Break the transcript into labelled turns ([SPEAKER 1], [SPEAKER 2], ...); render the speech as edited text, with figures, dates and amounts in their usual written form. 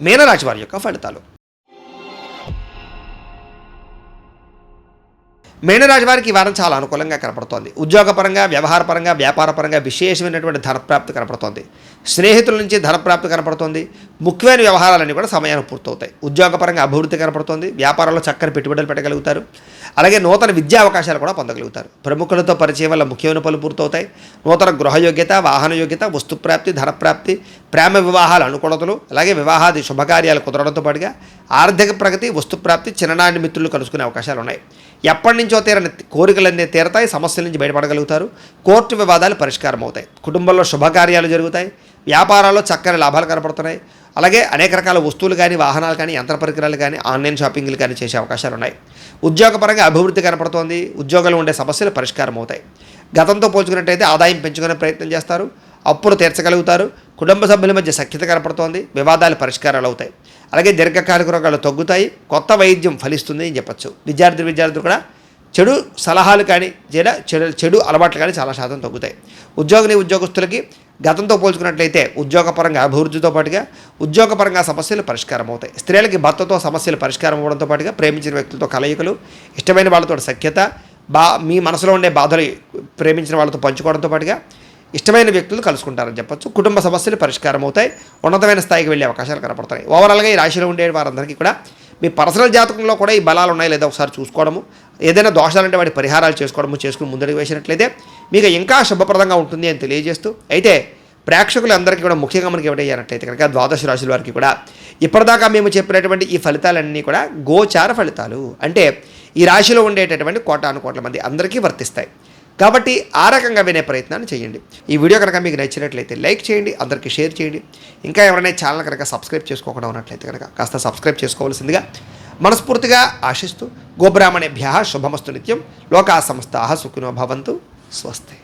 [SPEAKER 1] మీనరాశి వారి యొక్క ఫలితాలు. మీనరాశి వారికి ఈ వారం చాలా అనుకూలంగా కనపడుతోంది. ఉద్యోగపరంగా, వ్యవహారపరంగా, వ్యాపారపరంగా విశేషమైనటువంటి ధనప్రాప్తి కనపడుతోంది. స్నేహితుల నుంచి ధనప్రాప్తి కనపడుతోంది. ముఖ్యమైన వ్యవహారాలన్నీ కూడా సమయానికి పూర్తవుతాయి. ఉద్యోగపరంగా అభివృద్ధి కనపడుతోంది. వ్యాపారంలో చక్కని పెట్టుబడులు పెట్టగలుగుతారు. అలాగే నూతన విద్యా అవకాశాలు కూడా పొందగలుగుతారు. ప్రముఖులతో పరిచయం వల్ల ముఖ్యమైన పనులు పూర్తవుతాయి. నూతన గృహయోగ్యత, వాహన యోగ్యత, వస్తుప్రాప్తి, ధనప్రాప్తి, ప్రేమ వివాహాల అనుకూలతలు, అలాగే వివాహాది శుభకార్యాలు కుదరడంతో పాటుగా ఆర్థిక ప్రగతి, వస్తుప్రాప్తి, చిన్ననాటి మిత్రులు కలుసుకునే అవకాశాలు ఉన్నాయి. ఎప్పటి నుంచో తీరని కోరికలన్నీ తీరతాయి. సమస్యల నుంచి బయటపడగలుగుతారు. కోర్టు వివాదాలు పరిష్కారం అవుతాయి. కుటుంబంలో శుభకార్యాలు జరుగుతాయి. వ్యాపారాల్లో చక్కని లాభాలు కనపడుతున్నాయి. అలాగే అనేక రకాల వస్తువులు కానీ, వాహనాలు కానీ, యంత్ర పరికరాలు కానీ, ఆన్లైన్ షాపింగ్లు కానీ చేసే అవకాశాలు ఉన్నాయి. ఉద్యోగపరంగా అభివృద్ధి కనపడుతోంది. ఉద్యోగంలో ఉండే సమస్యలు పరిష్కారం అవుతాయి. గతంతో పోల్చుకున్నట్టయితే ఆదాయం పెంచుకునే ప్రయత్నం చేస్తారు. అప్పులు తీర్చగలుగుతారు. కుటుంబ సభ్యుల మధ్య సఖ్యత కనపడుతోంది. వివాదాలు పరిష్కారాలు అవుతాయి. అలాగే దీర్ఘకాలిక రోగాలు తగ్గుతాయి. కొత్త వైద్యం ఫలిస్తుంది అని చెప్పచ్చు. విద్యార్థులు కూడా చెడు సలహాలు కానీ, చెడు అలవాట్లు కానీ చాలా శాతం తగ్గుతాయి. ఉద్యోగస్తులకి గతంతో పోల్చుకున్నట్లయితే ఉద్యోగపరంగా అభివృద్ధితో పాటుగా ఉద్యోగపరంగా సమస్యలు పరిష్కారం అవుతాయి. స్త్రీలకి భర్తతో సమస్యలు పరిష్కారం అవ్వడంతో పాటుగా ప్రేమించిన వ్యక్తులతో కలయికలు, ఇష్టమైన వాళ్ళతో సఖ్యత, మీ మనసులో ఉండే బాధలు ప్రేమించిన వాళ్ళతో పంచుకోవడంతో పాటుగా ఇష్టమైన వ్యక్తులు కలుసుకుంటారని చెప్పొచ్చు. కుటుంబ సమస్యలు పరిష్కారం అవుతాయి. ఉన్నతమైన స్థాయికి వెళ్ళే అవకాశాలు కనపడతాయి. ఓవరాల్గా ఈ రాశిలో ఉండే వారందరికీ కూడా మీ పర్సనల్ జాతకంలో కూడా ఈ బలాలు ఉన్నాయి లేదా ఒకసారి చూసుకోవడము, ఏదైనా దోషాలంటే వాటి పరిహారాలు చేసుకుని ముందడుగు వేసినట్లయితే మీకు ఇంకా శుభప్రదంగా ఉంటుంది అని తెలియజేస్తూ, అయితే ప్రేక్షకులందరికీ కూడా ముఖ్యంగా మనకి ఎవడయ్యానట్లయితే కనుక ద్వాదశ రాశుల వారికి కూడా ఇప్పటిదాకా మేము చెప్పినటువంటి ఈ ఫలితాలన్నీ కూడా గోచార ఫలితాలు, అంటే ఈ రాశిలో ఉండేటటువంటి కోటాను మంది అందరికీ వర్తిస్తాయి. కాబట్టి ఆ రకంగా వినే ప్రయత్నాన్ని చేయండి. ఈ వీడియో కనుక మీకు నచ్చినట్లయితే లైక్ చేయండి, అందరికీ షేర్ చేయండి. ఇంకా ఎవరైనా ఛానల్ కనుక సబ్స్క్రైబ్ చేసుకోకుండా ఉన్నట్లయితే కనుక కాస్త సబ్స్క్రైబ్ చేసుకోవాల్సిందిగా మనస్ఫూర్తిగా ఆశిస్తూ, గోబ్రాహ్మణేభ్యః శుభమస్తు నిత్యం. లోకా సమస్తాః సుఖినో భవంతు. స్వస్తి.